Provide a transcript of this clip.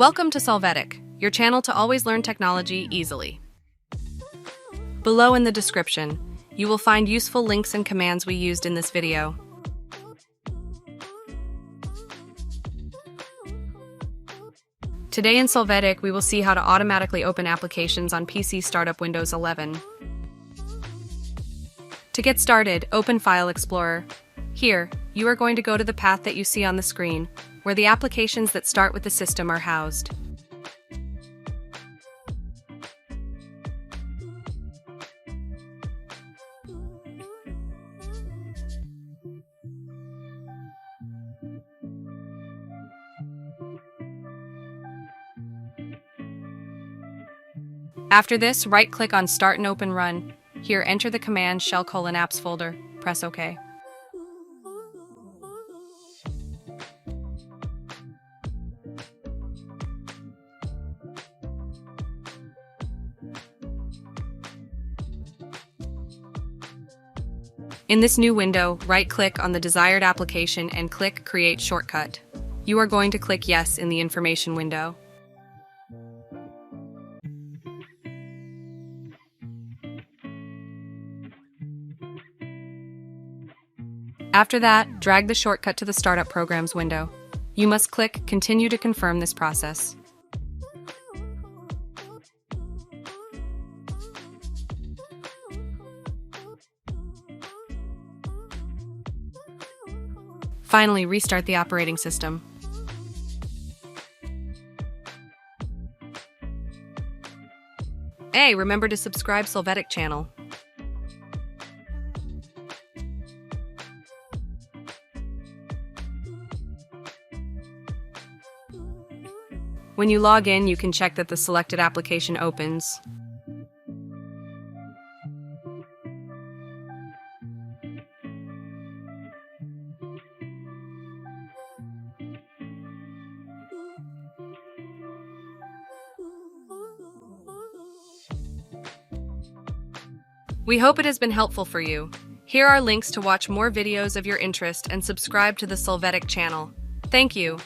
Welcome to Solvetic, your channel to always learn technology easily. Below in the description, you will find useful links and commands we used in this video. Today in Solvetic, we will see how to automatically open applications on PC startup Windows 11. To get started, open File Explorer. Here, you are going to go to the path that you see on the screen, where the applications that start with the system are housed. After this, right-click on Start and Open Run. Here, enter the command shell:/apps folder. Press OK. In this new window, right-click on the desired application and click Create Shortcut. You are going to click Yes in the information window. After that, drag the shortcut to the Startup Programs window. You must click Continue to confirm this process. Finally, restart the operating system. Hey, remember to subscribe Solvetic channel. When you log in, you can check that the selected application opens. We hope it has been helpful for you. Here are links to watch more videos of your interest and subscribe to the Solvetic channel. Thank you.